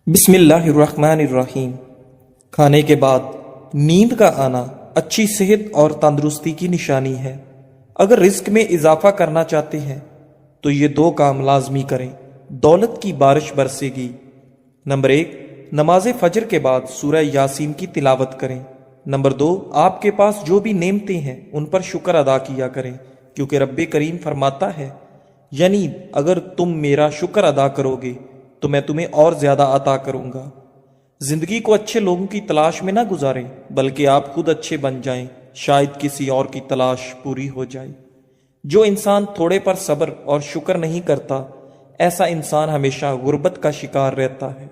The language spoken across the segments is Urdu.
بسم اللہ الرحمن الرحیم۔ کھانے کے بعد نیند کا آنا اچھی صحت اور تندرستی کی نشانی ہے۔ اگر رزق میں اضافہ کرنا چاہتے ہیں تو یہ دو کام لازمی کریں، دولت کی بارش برسے گی۔ نمبر 1، نماز فجر کے بعد سورہ یاسین کی تلاوت کریں۔ نمبر 2، آپ کے پاس جو بھی نعمتیں ہیں ان پر شکر ادا کیا کریں، کیونکہ رب کریم فرماتا ہے، یعنی اگر تم میرا شکر ادا کرو گے تو میں تمہیں اور زیادہ عطا کروں گا۔ زندگی کو اچھے لوگوں کی تلاش میں نہ گزاریں، بلکہ آپ خود اچھے بن جائیں، شاید کسی اور کی تلاش پوری ہو جائے۔ جو انسان تھوڑے پر صبر اور شکر نہیں کرتا، ایسا انسان ہمیشہ غربت کا شکار رہتا ہے۔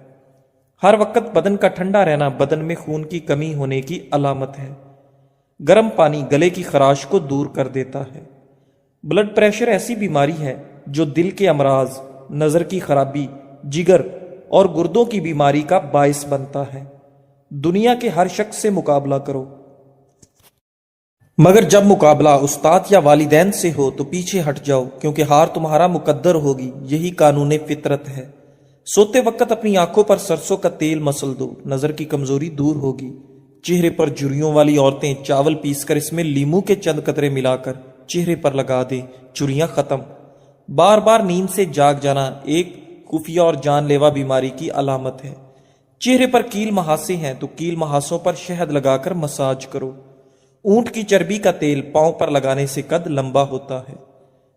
ہر وقت بدن کا ٹھنڈا رہنا بدن میں خون کی کمی ہونے کی علامت ہے۔ گرم پانی گلے کی خراش کو دور کر دیتا ہے۔ بلڈ پریشر ایسی بیماری ہے جو دل کے امراض، نظر کی خرابی، جگر اور گردوں کی بیماری کا باعث بنتا ہے۔ دنیا کے ہر شخص سے مقابلہ کرو، مگر جب مقابلہ استاد یا والدین سے ہو تو پیچھے ہٹ جاؤ، کیونکہ ہار تمہارا مقدر ہوگی، یہی قانون فطرت ہے۔ سوتے وقت اپنی آنکھوں پر سرسوں کا تیل مسل دو، نظر کی کمزوری دور ہوگی۔ چہرے پر جھریوں والی عورتیں چاول پیس کر اس میں لیموں کے چند قطرے ملا کر چہرے پر لگا دیں، جھریاں ختم۔ بار بار نیند سے جاگ جانا ایک خفیہ اور جان لیوا بیماری کی علامت ہے۔ چہرے پر کیل مہاسے ہیں تو کیل مہاسوں پر شہد لگا کر مساج کرو۔ اونٹ کی چربی کا تیل پاؤں پر لگانے سے قد لمبا ہوتا ہے۔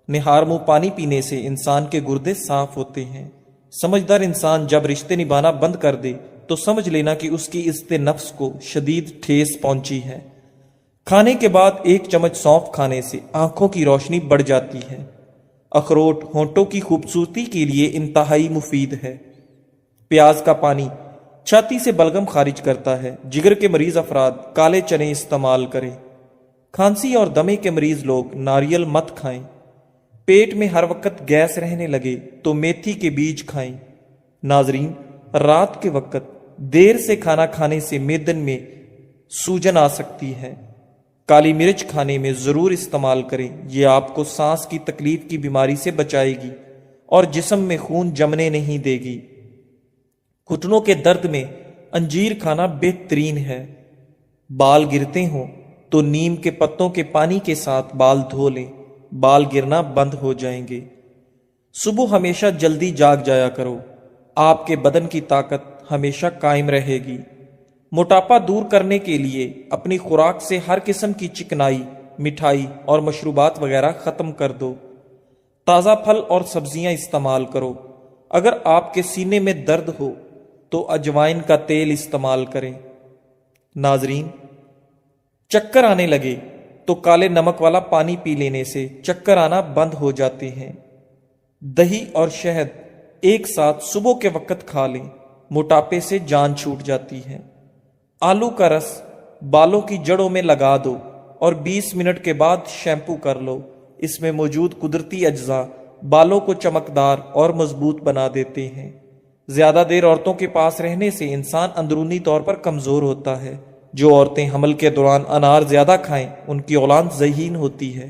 نہار منہ پانی پینے سے انسان کے گردے صاف ہوتے ہیں۔ سمجھدار انسان جب رشتے نبھانا بند کر دے تو سمجھ لینا کہ اس کی عزت نفس کو شدید ٹھیس پہنچی ہے۔ کھانے کے بعد 1 چمچ سونف کھانے سے آنکھوں کی روشنی بڑھ جاتی ہے۔ اخروٹ ہونٹوں کی خوبصورتی کے لیے انتہائی مفید ہے۔ پیاز کا پانی چھاتی سے بلغم خارج کرتا ہے۔ جگر کے مریض افراد کالے چنے استعمال کریں۔ کھانسی اور دمے کے مریض لوگ ناریل مت کھائیں۔ پیٹ میں ہر وقت گیس رہنے لگے تو میتھی کے بیج کھائیں۔ ناظرین، رات کے وقت دیر سے کھانا کھانے سے معدے میں سوجن آ سکتی ہے۔ کالی مرچ کھانے میں ضرور استعمال کریں، یہ آپ کو سانس کی تکلیف کی بیماری سے بچائے گی اور جسم میں خون جمنے نہیں دے گی۔ گھٹنوں کے درد میں انجیر کھانا بہترین ہے۔ بال گرتے ہوں تو نیم کے پتوں کے پانی کے ساتھ بال دھو لیں، بال گرنا بند ہو جائیں گے۔ صبح ہمیشہ جلدی جاگ جایا کرو، آپ کے بدن کی طاقت ہمیشہ قائم رہے گی۔ موٹاپا دور کرنے کے لیے اپنی خوراک سے ہر قسم کی چکنائی، مٹھائی اور مشروبات وغیرہ ختم کر دو۔ تازہ پھل اور سبزیاں استعمال کرو۔ اگر آپ کے سینے میں درد ہو تو اجوائن کا تیل استعمال کریں۔ ناظرین، چکر آنے لگے تو کالے نمک والا پانی پی لینے سے چکر آنا بند ہو جاتے ہیں۔ دہی اور شہد ایک ساتھ صبح کے وقت کھا لیں، موٹاپے سے جان چھوٹ جاتی ہے۔ آلو کا رس بالوں کی جڑوں میں لگا دو اور 20 منٹ کے بعد شیمپو کر لو۔ اس میں موجود قدرتی اجزاء بالوں کو چمکدار اور مضبوط بنا دیتے ہیں۔ زیادہ دیر عورتوں کے پاس رہنے سے انسان اندرونی طور پر کمزور ہوتا ہے۔ جو عورتیں حمل کے دوران انار زیادہ کھائیں ان کی اولاد ذہین ہوتی ہے۔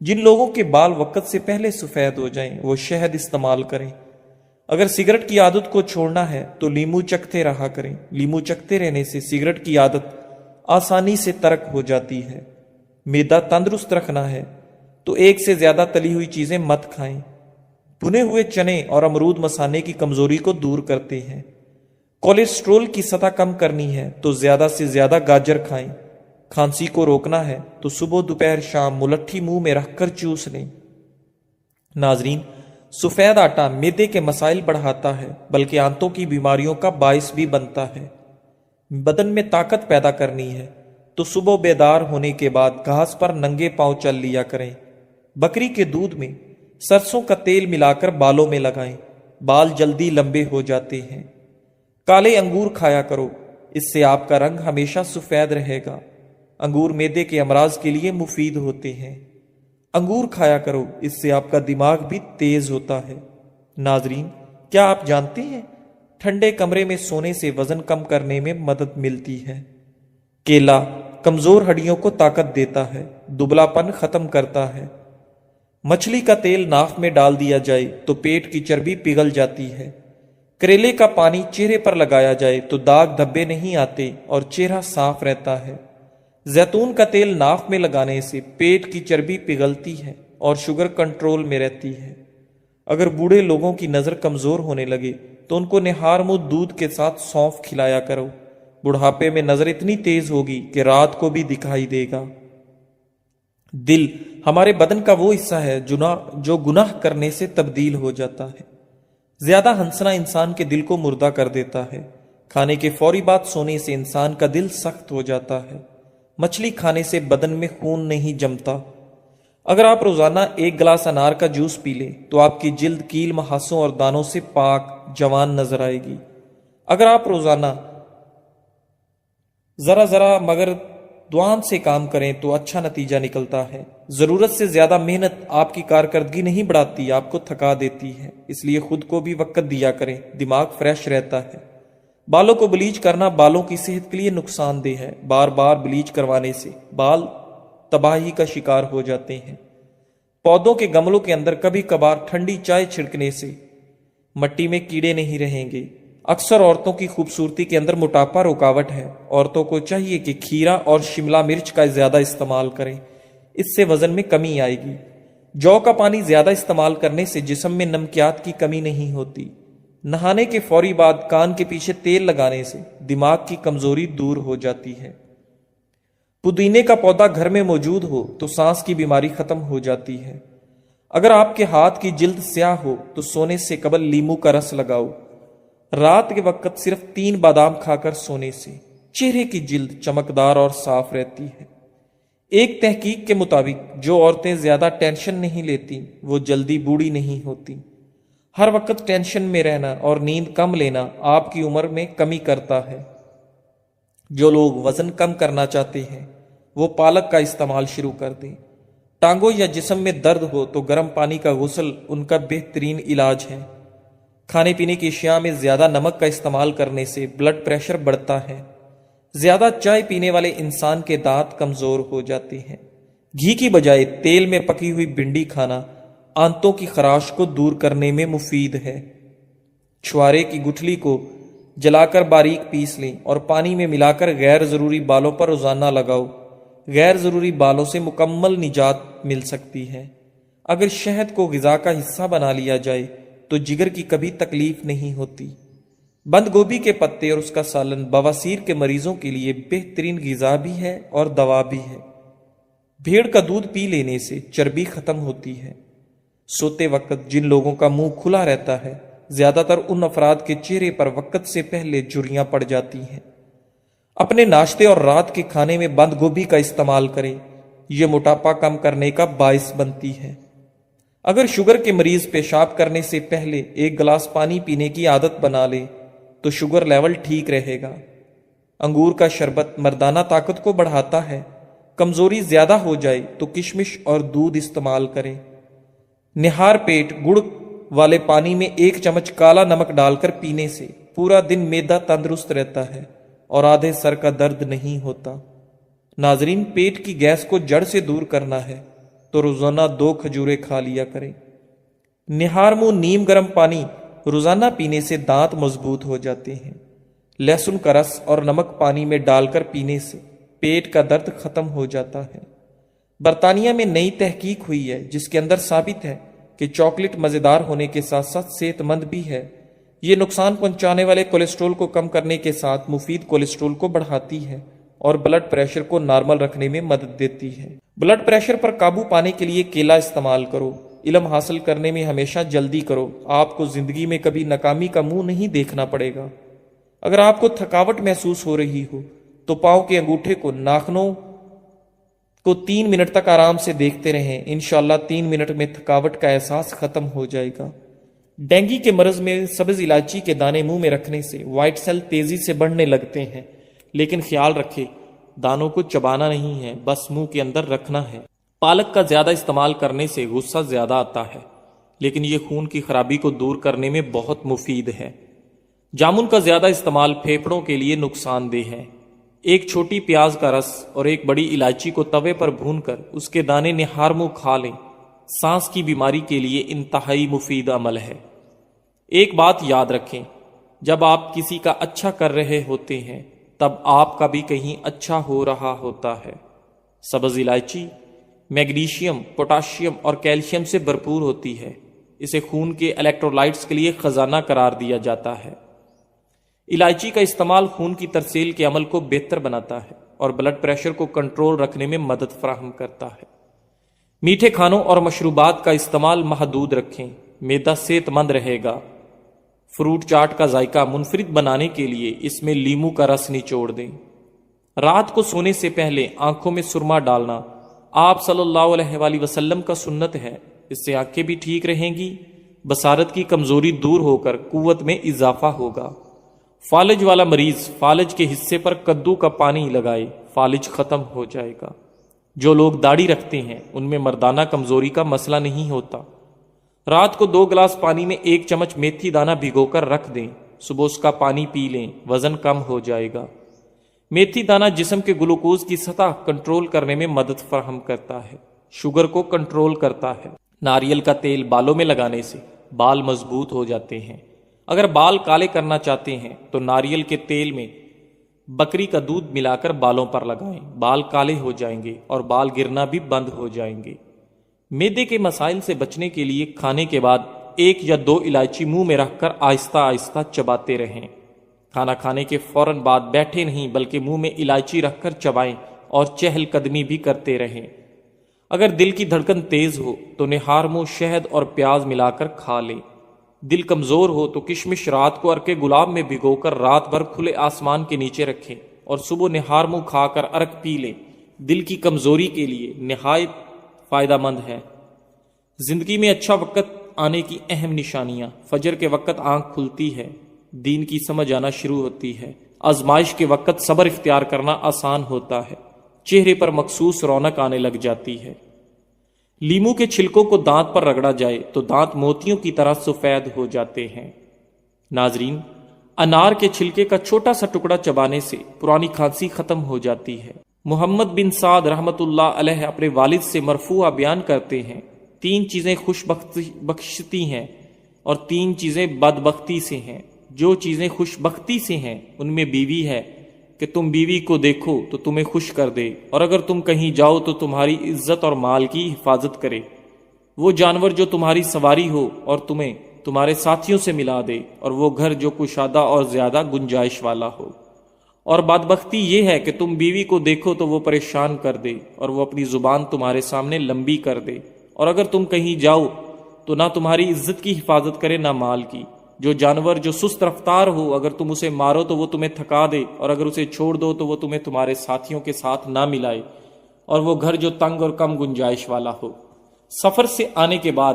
جن لوگوں کے بال وقت سے پہلے سفید ہو جائیں وہ شہد استعمال کریں۔ اگر سگریٹ کی عادت کو چھوڑنا ہے تو لیمو چکھتے رہا کریں۔ لیمو چکھتے رہنے سے سگریٹ کی عادت آسانی سے ترک ہو جاتی ہے۔ معدہ تندرست رکھنا ہے تو 1 سے زیادہ تلی ہوئی چیزیں مت کھائیں۔ بھنے ہوئے چنے اور امرود مثانے کی کمزوری کو دور کرتے ہیں۔ کولیسٹرول کی سطح کم کرنی ہے تو زیادہ سے زیادہ گاجر کھائیں۔ کھانسی کو روکنا ہے تو صبح دوپہر شام ملٹھی منہ میں رکھ کر چوس لیں۔ ناظرین، سفید آٹا معدے کے مسائل بڑھاتا ہے، بلکہ آنتوں کی بیماریوں کا باعث بھی بنتا ہے۔ بدن میں طاقت پیدا کرنی ہے تو صبح بیدار ہونے کے بعد گھاس پر ننگے پاؤں چل لیا کریں۔ بکری کے دودھ میں سرسوں کا تیل ملا کر بالوں میں لگائیں، بال جلدی لمبے ہو جاتے ہیں۔ کالے انگور کھایا کرو، اس سے آپ کا رنگ ہمیشہ سفید رہے گا۔ انگور معدے کے امراض کے لیے مفید ہوتے ہیں۔ انگور کھایا کرو، اس سے آپ کا دماغ بھی تیز ہوتا ہے۔ ناظرین، کیا آپ جانتے ہیں ٹھنڈے کمرے میں سونے سے وزن کم کرنے میں مدد ملتی ہے؟ کیلا کمزور ہڈیوں کو طاقت دیتا ہے، دبلا پن ختم کرتا ہے۔ مچھلی کا تیل ناک میں ڈال دیا جائے تو پیٹ کی چربی پگھل جاتی ہے۔ کریلے کا پانی چہرے پر لگایا جائے تو داغ دھبے نہیں آتے اور چہرہ صاف رہتا ہے۔ زیتون کا تیل ناک میں لگانے سے پیٹ کی چربی پگھلتی ہے اور شوگر کنٹرول میں رہتی ہے۔ اگر بوڑھے لوگوں کی نظر کمزور ہونے لگے تو ان کو نہار منہ دودھ کے ساتھ سونف کھلایا کرو۔ بڑھاپے میں نظر اتنی تیز ہوگی کہ رات کو بھی دکھائی دے گا۔ دل ہمارے بدن کا وہ حصہ ہے جو گناہ کرنے سے تبدیل ہو جاتا ہے۔ زیادہ ہنسنا انسان کے دل کو مردہ کر دیتا ہے۔ کھانے کے فوری بعد سونے سے انسان کا دل سخت ہو جاتا ہے۔ مچھلی کھانے سے بدن میں خون نہیں جمتا۔ اگر آپ روزانہ 1 گلاس انار کا جوس پی لیں تو آپ کی جلد کیل مہاسوں اور دانوں سے پاک جوان نظر آئے گی۔ اگر آپ روزانہ ذرا مگر دعان سے کام کریں تو اچھا نتیجہ نکلتا ہے۔ ضرورت سے زیادہ محنت آپ کی کارکردگی نہیں بڑھاتی، آپ کو تھکا دیتی ہے۔ اس لیے خود کو بھی وقت دیا کریں، دماغ فریش رہتا ہے۔ بالوں کو بلیچ کرنا بالوں کی صحت کے لیے نقصان دہ ہے۔ بار بار بلیچ کروانے سے بال تباہی کا شکار ہو جاتے ہیں۔ پودوں کے گملوں کے اندر کبھی کبھار ٹھنڈی چائے چھڑکنے سے مٹی میں کیڑے نہیں رہیں گے۔ اکثر عورتوں کی خوبصورتی کے اندر موٹاپا رکاوٹ ہے۔ عورتوں کو چاہیے کہ کھیرا اور شملہ مرچ کا زیادہ استعمال کریں، اس سے وزن میں کمی آئے گی۔ جو کا پانی زیادہ استعمال کرنے سے جسم میں نمکیات کی کمی نہیں ہوتی۔ نہانے کے فوری بعد کان کے پیچھے تیل لگانے سے دماغ کی کمزوری دور ہو جاتی ہے۔ پودینے کا پودا گھر میں موجود ہو تو سانس کی بیماری ختم ہو جاتی ہے۔ اگر آپ کے ہاتھ کی جلد سیاہ ہو تو سونے سے قبل لیمو کا رس لگاؤ۔ رات کے وقت صرف 3 بادام کھا کر سونے سے چہرے کی جلد چمکدار اور صاف رہتی ہے۔ ایک تحقیق کے مطابق جو عورتیں زیادہ ٹینشن نہیں لیتی وہ جلدی بوڑھی نہیں ہوتی۔ ہر وقت ٹینشن میں رہنا اور نیند کم لینا آپ کی عمر میں کمی کرتا ہے۔ جو لوگ وزن کم کرنا چاہتے ہیں وہ پالک کا استعمال شروع کر دیں۔ ٹانگوں یا جسم میں درد ہو تو گرم پانی کا غسل ان کا بہترین علاج ہے۔ کھانے پینے کی اشیاء میں زیادہ نمک کا استعمال کرنے سے بلڈ پریشر بڑھتا ہے۔ زیادہ چائے پینے والے انسان کے دانت کمزور ہو جاتے ہیں۔ گھی کی بجائے تیل میں پکی ہوئی بھنڈی کھانا آنتوں کی خراش کو دور کرنے میں مفید ہے۔ چھوارے کی گٹھلی کو جلا کر باریک پیس لیں اور پانی میں ملا کر غیر ضروری بالوں پر روزانہ لگاؤ۔ غیر ضروری بالوں سے مکمل نجات مل سکتی ہے۔ اگر شہد کو غذا کا حصہ بنا لیا جائے تو جگر کی کبھی تکلیف نہیں ہوتی۔ بند گوبھی کے پتے اور اس کا سالن بواسیر کے مریضوں کے لیے بہترین غذا بھی ہے اور دوا بھی ہے۔ بھیڑ کا دودھ پی لینے سے چربی ختم ہوتی ہے۔ سوتے وقت جن لوگوں کا منہ کھلا رہتا ہے زیادہ تر ان افراد کے چہرے پر وقت سے پہلے جھریاں پڑ جاتی ہیں۔ اپنے ناشتے اور رات کے کھانے میں بند گوبھی کا استعمال کریں، یہ موٹاپا کم کرنے کا باعث بنتی ہے۔ اگر شوگر کے مریض پیشاب کرنے سے پہلے 1 گلاس پانی پینے کی عادت بنا لے تو شوگر لیول ٹھیک رہے گا۔ انگور کا شربت مردانہ طاقت کو بڑھاتا ہے۔ کمزوری زیادہ ہو جائے تو کشمش اور دودھ استعمال کریں۔ نہار پیٹ گڑ والے پانی میں 1 چمچ کالا نمک ڈال کر پینے سے پورا دن معدہ تندرست رہتا ہے اور آدھے سر کا درد نہیں ہوتا۔ ناظرین، پیٹ کی گیس کو جڑ سے دور کرنا ہے تو روزانہ 2 کھجوریں کھا لیا کریں۔ نہار منہ نیم گرم پانی روزانہ پینے سے دانت مضبوط ہو جاتے ہیں۔ لہسن کا رس اور نمک پانی میں ڈال کر پینے سے پیٹ کا درد ختم ہو جاتا ہے۔ برطانیہ میں نئی تحقیق ہوئی ہے جس کے اندر ثابت ہے کہ چاکلیٹ مزیدار ہونے کے ساتھ ساتھ صحت مند بھی ہے۔ یہ نقصان پہنچانے والے کولیسٹرول کو کم کرنے کے ساتھ مفید کولیسٹرول کو بڑھاتی ہے اور بلڈ پریشر کو نارمل رکھنے میں مدد دیتی ہے۔ بلڈ پریشر پر قابو پانے کے لیے کیلا استعمال کرو۔ علم حاصل کرنے میں ہمیشہ جلدی کرو، آپ کو زندگی میں کبھی ناکامی کا منہ نہیں دیکھنا پڑے گا۔ اگر آپ کو تھکاوٹ محسوس ہو رہی ہو تو پاؤں کے انگوٹھے کو ناخنوں کو 3 منٹ تک آرام سے دیکھتے رہیں۔ انشاءاللہ 3 منٹ میں تھکاوٹ کا احساس ختم ہو جائے گا۔ ڈینگی کے مرض میں سبز الائچی کے دانے منہ میں رکھنے سے وائٹ سیل تیزی سے بڑھنے لگتے ہیں، لیکن خیال رکھیں دانوں کو چبانا نہیں ہے، بس منہ کے اندر رکھنا ہے۔ پالک کا زیادہ استعمال کرنے سے غصہ زیادہ آتا ہے، لیکن یہ خون کی خرابی کو دور کرنے میں بہت مفید ہے۔ جامن کا زیادہ استعمال پھیپھڑوں کے لیے نقصان دہ ہے۔ 1 چھوٹی پیاز کا رس اور 1 بڑی الائچی کو توے پر بھون کر اس کے دانے نہار منہ کھا لیں، سانس کی بیماری کے لیے انتہائی مفید عمل ہے۔ ایک بات یاد رکھیں، جب آپ کسی کا اچھا کر رہے ہوتے ہیں تب آپ کا بھی کہیں اچھا ہو رہا ہوتا ہے۔ سبز الائچی میگنیشیم، پوٹاشیم اور کیلشیم سے بھرپور ہوتی ہے۔ اسے خون کے الیکٹرولائٹس کے لیے خزانہ قرار دیا جاتا ہے۔ الائچی کا استعمال خون کی ترسیل کے عمل کو بہتر بناتا ہے اور بلڈ پریشر کو کنٹرول رکھنے میں مدد فراہم کرتا ہے۔ میٹھے کھانوں اور مشروبات کا استعمال محدود رکھیں، معدہ صحت مند رہے گا۔ فروٹ چاٹ کا ذائقہ منفرد بنانے کے لیے اس میں لیموں کا رس نچوڑ دیں۔ رات کو سونے سے پہلے آنکھوں میں سرما ڈالنا آپ صلی اللہ علیہ وآلہ وسلم کا سنت ہے۔ اس سے آنکھیں بھی ٹھیک رہیں گی، بصارت کی کمزوری دور ہو کر قوت میں اضافہ ہوگا۔ فالج والا مریض فالج کے حصے پر کدو کا پانی لگائے، فالج ختم ہو جائے گا۔ جو لوگ داڑھی رکھتے ہیں ان میں مردانہ کمزوری کا مسئلہ نہیں ہوتا۔ رات کو 2 گلاس پانی میں 1 چمچ میتھی دانہ بھگو کر رکھ دیں، صبح اس کا پانی پی لیں، وزن کم ہو جائے گا۔ میتھی دانہ جسم کے گلوکوز کی سطح کنٹرول کرنے میں مدد فراہم کرتا ہے، شوگر کو کنٹرول کرتا ہے۔ ناریل کا تیل بالوں میں لگانے سے بال مضبوط ہو جاتے ہیں۔ اگر بال کالے کرنا چاہتے ہیں تو ناریل کے تیل میں بکری کا دودھ ملا کر بالوں پر لگائیں، بال کالے ہو جائیں گے اور بال گرنا بھی بند ہو جائیں گے۔ معدے کے مسائل سے بچنے کے لیے کھانے کے بعد 1 یا 2 الائچی منہ میں رکھ کر آہستہ آہستہ چباتے رہیں۔ کھانا کھانے کے فوراً بعد بیٹھے نہیں بلکہ منہ میں الائچی رکھ کر چبائیں اور چہل قدمی بھی کرتے رہیں۔ اگر دل کی دھڑکن تیز ہو تو نہار منہ شہد اور پیاز ملا کر کھا لیں۔ دل کمزور ہو تو کشمش رات کو عرق گلاب میں بھگو کر رات بھر کھلے آسمان کے نیچے رکھیں اور صبح نہار منہ کھا کر عرق پی لیں۔ دل کی کمزوری کے لیے نہایت فائدہ مند ہے۔ زندگی میں اچھا وقت آنے کی اہم نشانیاں: فجر کے وقت آنکھ کھلتی ہے، دین کی سمجھ آنا شروع ہوتی ہے، آزمائش کے وقت صبر اختیار کرنا آسان ہوتا ہے، چہرے پر مخصوص رونق آنے لگ جاتی ہے۔ لیموں کے چھلکوں کو دانت پر رگڑا جائے تو دانت موتیوں کی طرح سفید ہو جاتے ہیں۔ ناظرین، انار کے چھلکے کا چھوٹا سا ٹکڑا چبانے سے پرانی کھانسی ختم ہو جاتی ہے۔ محمد بن سعد رحمۃ اللہ علیہ اپنے والد سے مرفوعہ بیان کرتے ہیں، 3 چیزیں خوش بخشتی ہیں اور 3 چیزیں بدبختی سے ہیں۔ جو چیزیں خوش بختی سے ہیں ان میں بیوی ہے کہ تم بیوی کو دیکھو تو تمہیں خوش کر دے، اور اگر تم کہیں جاؤ تو تمہاری عزت اور مال کی حفاظت کرے، وہ جانور جو تمہاری سواری ہو اور تمہیں تمہارے ساتھیوں سے ملا دے، اور وہ گھر جو کشادہ اور زیادہ گنجائش والا ہو۔ اور بدبختی یہ ہے کہ تم بیوی کو دیکھو تو وہ پریشان کر دے اور وہ اپنی زبان تمہارے سامنے لمبی کر دے، اور اگر تم کہیں جاؤ تو نہ تمہاری عزت کی حفاظت کرے نہ مال کی۔ جو جانور جو سست رفتار ہو، اگر تم اسے مارو تو وہ تمہیں تھکا دے، اور اگر اسے چھوڑ دو تو وہ تمہیں تمہارے ساتھیوں کے ساتھ نہ ملائے، اور وہ گھر جو تنگ اور کم گنجائش والا ہو۔ سفر سے آنے کے بعد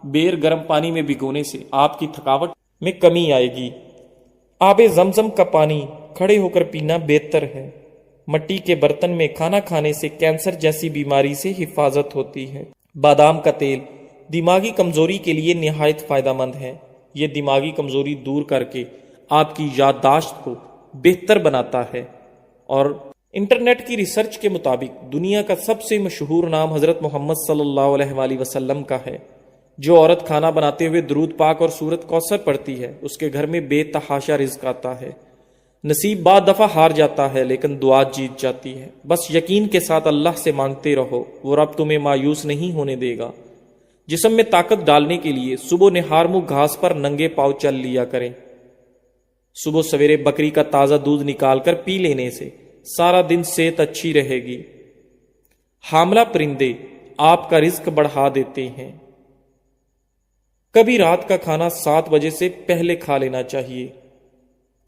بیر گرم پانی میں بھگونے سے آپ کی تھکاوٹ میں کمی آئے گی۔ آب زمزم کا پانی کھڑے ہو کر پینا بہتر ہے۔ مٹی کے برتن میں کھانا کھانے سے کینسر جیسی بیماری سے حفاظت ہوتی ہے۔ بادام کا تیل دماغی کمزوری کے لیے نہایت فائدہ مند ہے۔ یہ دماغی کمزوری دور کر کے آپ کی یادداشت کو بہتر بناتا ہے، اور انٹرنیٹ کی ریسرچ کے مطابق دنیا کا سب سے مشہور نام حضرت محمد صلی اللہ علیہ وآلہ وسلم کا ہے۔ جو عورت کھانا بناتے ہوئے درود پاک اور سورت کوثر پڑھتی ہے اس کے گھر میں بے تحاشا رزق آتا ہے۔ نصیب بعد دفعہ ہار جاتا ہے لیکن دعا جیت جاتی ہے۔ بس یقین کے ساتھ اللہ سے مانگتے رہو، وہ رب تمہیں مایوس نہیں ہونے دے گا۔ جسم میں طاقت ڈالنے کے لیے صبح نہار منہ گھاس پر ننگے پاؤں چل لیا کریں۔ صبح سویرے بکری کا تازہ دودھ نکال کر پی لینے سے سارا دن صحت اچھی رہے گی۔ حاملہ پرندے آپ کا رزق بڑھا دیتے ہیں۔ کبھی رات کا کھانا 7 بجے سے پہلے کھا لینا چاہیے۔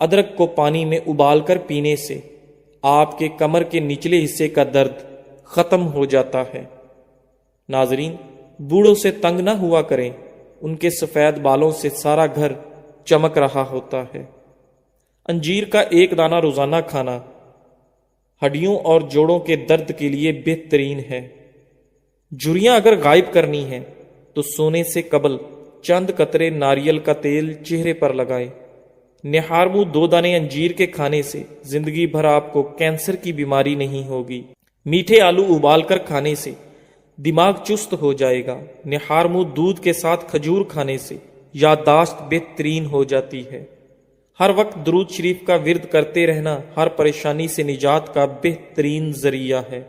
ادرک کو پانی میں ابال کر پینے سے آپ کے کمر کے نچلے حصے کا درد ختم ہو جاتا ہے۔ ناظرین، بوڑھوں سے تنگ نہ ہوا کریں، ان کے سفید بالوں سے سارا گھر چمک رہا ہوتا ہے۔ انجیر کا 1 دانہ روزانہ کھانا ہڈیوں اور جوڑوں کے درد کے لیے بہترین ہے۔ جھریاں اگر غائب کرنی ہیں تو سونے سے قبل چند قطرے ناریل کا تیل چہرے پر لگائیں۔ نہار منہ 2 دانے انجیر کے کھانے سے زندگی بھر آپ کو کینسر کی بیماری نہیں ہوگی۔ میٹھے آلو ابال کر کھانے سے دماغ چست ہو جائے گا۔ نہار منہ دودھ کے ساتھ کھجور کھانے سے یادداشت بہترین ہو جاتی ہے۔ ہر وقت درود شریف کا ورد کرتے رہنا ہر پریشانی سے نجات کا بہترین ذریعہ ہے۔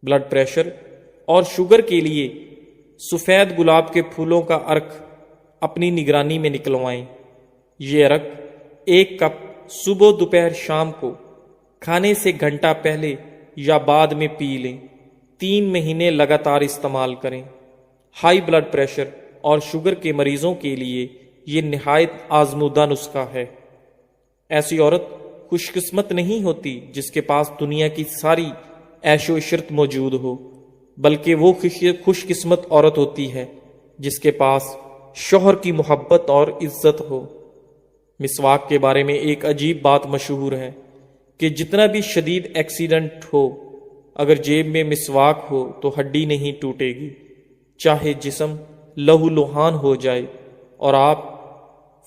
بلڈ پریشر اور شوگر کے لیے سفید گلاب کے پھولوں کا عرق اپنی نگرانی میں نکلوائیں۔ یہ عرق 1 کپ صبح دوپہر شام کو کھانے سے گھنٹہ پہلے یا بعد میں پی لیں۔ 3 مہینے لگاتار استعمال کریں۔ ہائی بلڈ پریشر اور شوگر کے مریضوں کے لیے یہ نہایت آزمودہ نسخہ ہے۔ ایسی عورت خوش قسمت نہیں ہوتی جس کے پاس دنیا کی ساری عیش و عشرت موجود ہو، بلکہ وہ خوش قسمت عورت ہوتی ہے جس کے پاس شوہر کی محبت اور عزت ہو۔ مسواک کے بارے میں ایک عجیب بات مشہور ہے کہ جتنا بھی شدید ایکسیڈنٹ ہو، اگر جیب میں مسواک ہو تو ہڈی نہیں ٹوٹے گی، چاہے جسم لہو لہان ہو جائے اور آپ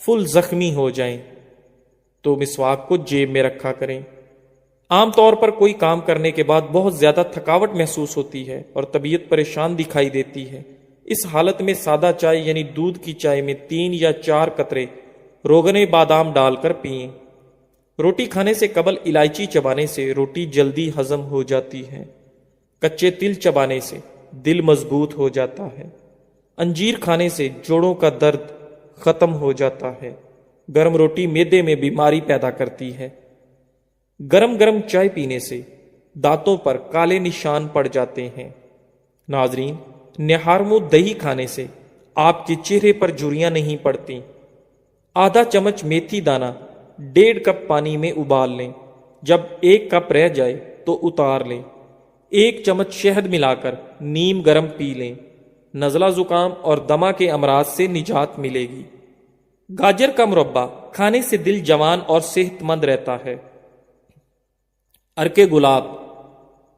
فل زخمی ہو جائیں تو مسواک کو جیب میں رکھا کریں۔ عام طور پر کوئی کام کرنے کے بعد بہت زیادہ تھکاوٹ محسوس ہوتی ہے اور طبیعت پریشان دکھائی دیتی ہے۔ اس حالت میں سادہ چائے یعنی دودھ کی چائے میں 3 یا 4 قطرے روغن بادام ڈال کر پئیں۔ روٹی کھانے سے قبل الائچی چبانے سے روٹی جلدی ہضم ہو جاتی ہے۔ کچے تل چبانے سے دل مضبوط ہو جاتا ہے۔ انجیر کھانے سے جوڑوں کا درد ختم ہو جاتا ہے۔ گرم روٹی معدے میں بیماری پیدا کرتی ہے۔ گرم گرم چائے پینے سے دانتوں پر کالے نشان پڑ جاتے ہیں۔ ناظرین، نہارمو دہی کھانے سے آپ کے چہرے پر جھریاں نہیں پڑتی۔ آدھا چمچ میتھی دانہ 1.5 کپ پانی میں ابال لیں۔ جب 1 کپ رہ جائے تو اتار لیں۔ 1 چمچ شہد ملا کر نیم گرم پی لیں۔ نزلہ زکام اور دمہ کے امراض سے نجات ملے گی۔ گاجر کا مربع کھانے سے دل جوان اور صحت مند رہتا ہے۔ عرق گلاب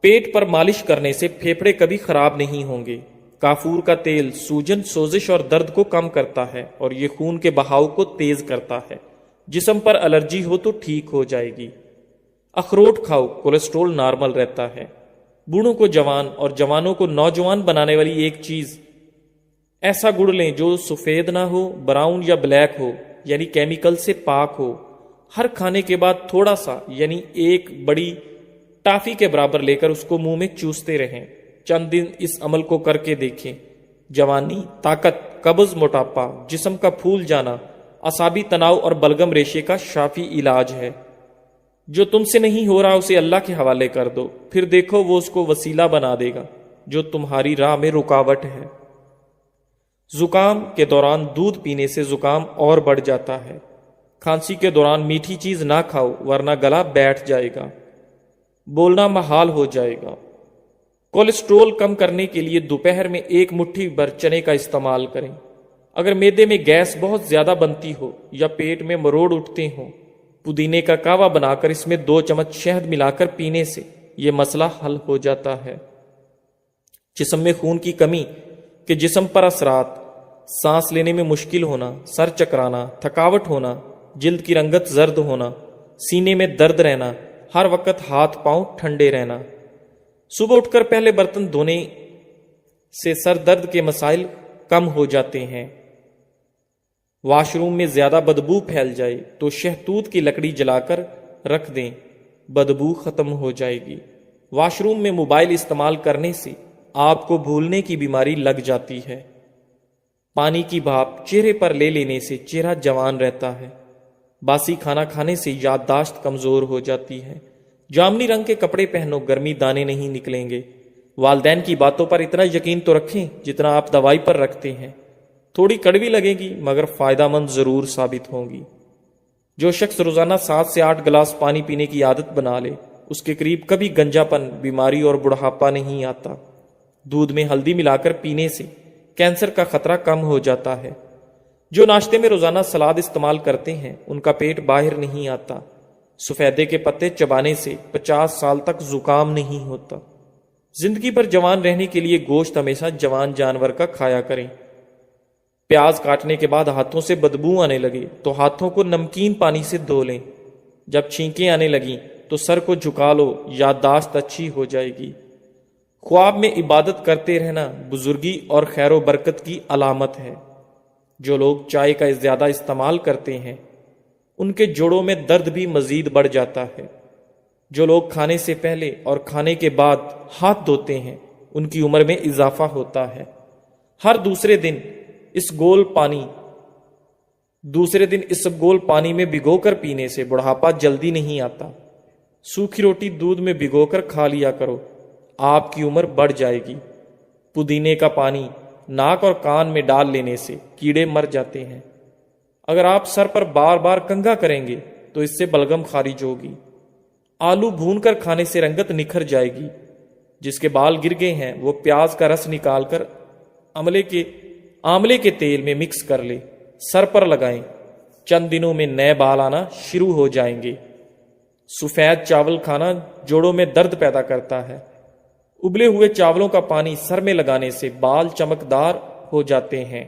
پیٹ پر مالش کرنے سے پھیپھڑے کبھی خراب نہیں ہوں گے۔ کافور کا تیل سوجن، سوزش اور درد کو کم کرتا ہے اور یہ خون کے بہاؤ کو تیز کرتا ہے۔ جسم پر الرجی ہو تو ٹھیک ہو جائے گی۔ اخروٹ کھاؤ، کولیسٹرول نارمل رہتا ہے۔ بوڑھوں کو جوان اور جوانوں کو نوجوان بنانے والی ایک چیز، ایسا گڑ لیں جو سفید نہ ہو، براؤن یا بلیک ہو، یعنی کیمیکل سے پاک ہو۔ ہر کھانے کے بعد تھوڑا سا یعنی 1 بڑی ٹافی کے برابر لے کر اس کو منہ میں چوستے رہیں۔ چند دن اس عمل کو کر کے دیکھیں۔ جوانی، طاقت، قبض، موٹاپا، جسم کا پھول جانا، اعصابی تناؤ اور بلغم ریشے کا شافی علاج ہے۔ جو تم سے نہیں ہو رہا اسے اللہ کے حوالے کر دو، پھر دیکھو وہ اس کو وسیلہ بنا دے گا جو تمہاری راہ میں رکاوٹ ہے۔ زکام کے دوران دودھ پینے سے زکام اور بڑھ جاتا ہے۔ کھانسی کے دوران میٹھی چیز نہ کھاؤ ورنہ گلا بیٹھ جائے گا، بولنا محال ہو جائے گا۔ کولیسٹرول کم کرنے کے لیے دوپہر میں 1 مٹھی بھر چنے کا استعمال کریں۔ اگر معدے میں گیس بہت زیادہ بنتی ہو یا پیٹ میں مروڑ اٹھتے ہوں، پودینے کا کہوہ بنا کر اس میں 2 چمچ شہد ملا کر پینے سے یہ مسئلہ حل ہو جاتا ہے۔ جسم میں خون کی کمی کے جسم پر اثرات، سانس لینے میں مشکل ہونا، سر چکرانا، تھکاوٹ ہونا، جلد کی رنگت زرد ہونا، سینے میں درد رہنا، ہر وقت ہاتھ پاؤں ٹھنڈے رہنا۔ صبح اٹھ کر پہلے برتن دھونے سے سر درد کے مسائل کم ہو جاتے ہیں۔ واش روم میں زیادہ بدبو پھیل جائے تو شہتوت کی لکڑی جلا کر رکھ دیں، بدبو ختم ہو جائے گی۔ واش روم میں موبائل استعمال کرنے سے آپ کو بھولنے کی بیماری لگ جاتی ہے۔ پانی کی بھاپ چہرے پر لے لینے سے چہرہ جوان رہتا ہے۔ باسی کھانا کھانے سے یادداشت کمزور ہو جاتی ہے۔ جامنی رنگ کے کپڑے پہنو، گرمی دانے نہیں نکلیں گے۔ والدین کی باتوں پر اتنا یقین تو رکھیں جتنا آپ دوائی پر رکھتے ہیں۔ تھوڑی کڑوی لگے گی مگر فائدہ مند ضرور ثابت ہوں گی۔ جو شخص روزانہ 7 سے 8 گلاس پانی پینے کی عادت بنا لے اس کے قریب کبھی گنجا پن، بیماری اور بڑھاپا نہیں آتا۔ دودھ میں ہلدی ملا کر پینے سے کینسر کا خطرہ کم ہو جاتا ہے۔ جو ناشتے میں روزانہ سلاد استعمال کرتے ہیں ان کا پیٹ باہر نہیں آتا۔ سفیدے کے پتے چبانے سے 50 سال تک زکام نہیں ہوتا۔ زندگی بھر جوان رہنے کے لیے گوشت ہمیشہ جوان جانور کا کھایا کریں۔ پیاز کاٹنے کے بعد ہاتھوں سے بدبو آنے لگے تو ہاتھوں کو نمکین پانی سے دھو لیں۔ جب چھینکیں آنے لگیں تو سر کو جھکا لو، یادداشت اچھی ہو جائے گی۔ خواب میں عبادت کرتے رہنا بزرگی اور خیر و برکت کی علامت ہے۔ جو لوگ چائے کا زیادہ استعمال کرتے ہیں ان کے جوڑوں میں درد بھی مزید بڑھ جاتا ہے۔ جو لوگ کھانے سے پہلے اور کھانے کے بعد ہاتھ دھوتے ہیں ان کی عمر میں اضافہ ہوتا ہے۔ ہر دوسرے دن اس گول پانی میں بھگو کر پینے سے بڑھاپا جلدی نہیں آتا۔ سوکھی روٹی دودھ میں بھگو کر کھا لیا کرو، آپ کی عمر بڑھ جائے گی۔ پودینے کا پانی ناک اور کان میں ڈال لینے سے کیڑے مر جاتے ہیں۔ اگر آپ سر پر بار بار کنگھا کریں گے تو اس سے بلغم خارج ہوگی۔ آلو بھون کر کھانے سے رنگت نکھر جائے گی۔ جس کے بال گر گئے ہیں وہ پیاز کا رس نکال کر آملے کے تیل میں مکس کر لے، سر پر لگائیں، چند دنوں میں نئے بال آنا شروع ہو جائیں گے۔ سفید چاول کھانا جوڑوں میں درد پیدا کرتا ہے۔ ابلے ہوئے چاولوں کا پانی سر میں لگانے سے بال چمکدار ہو جاتے ہیں۔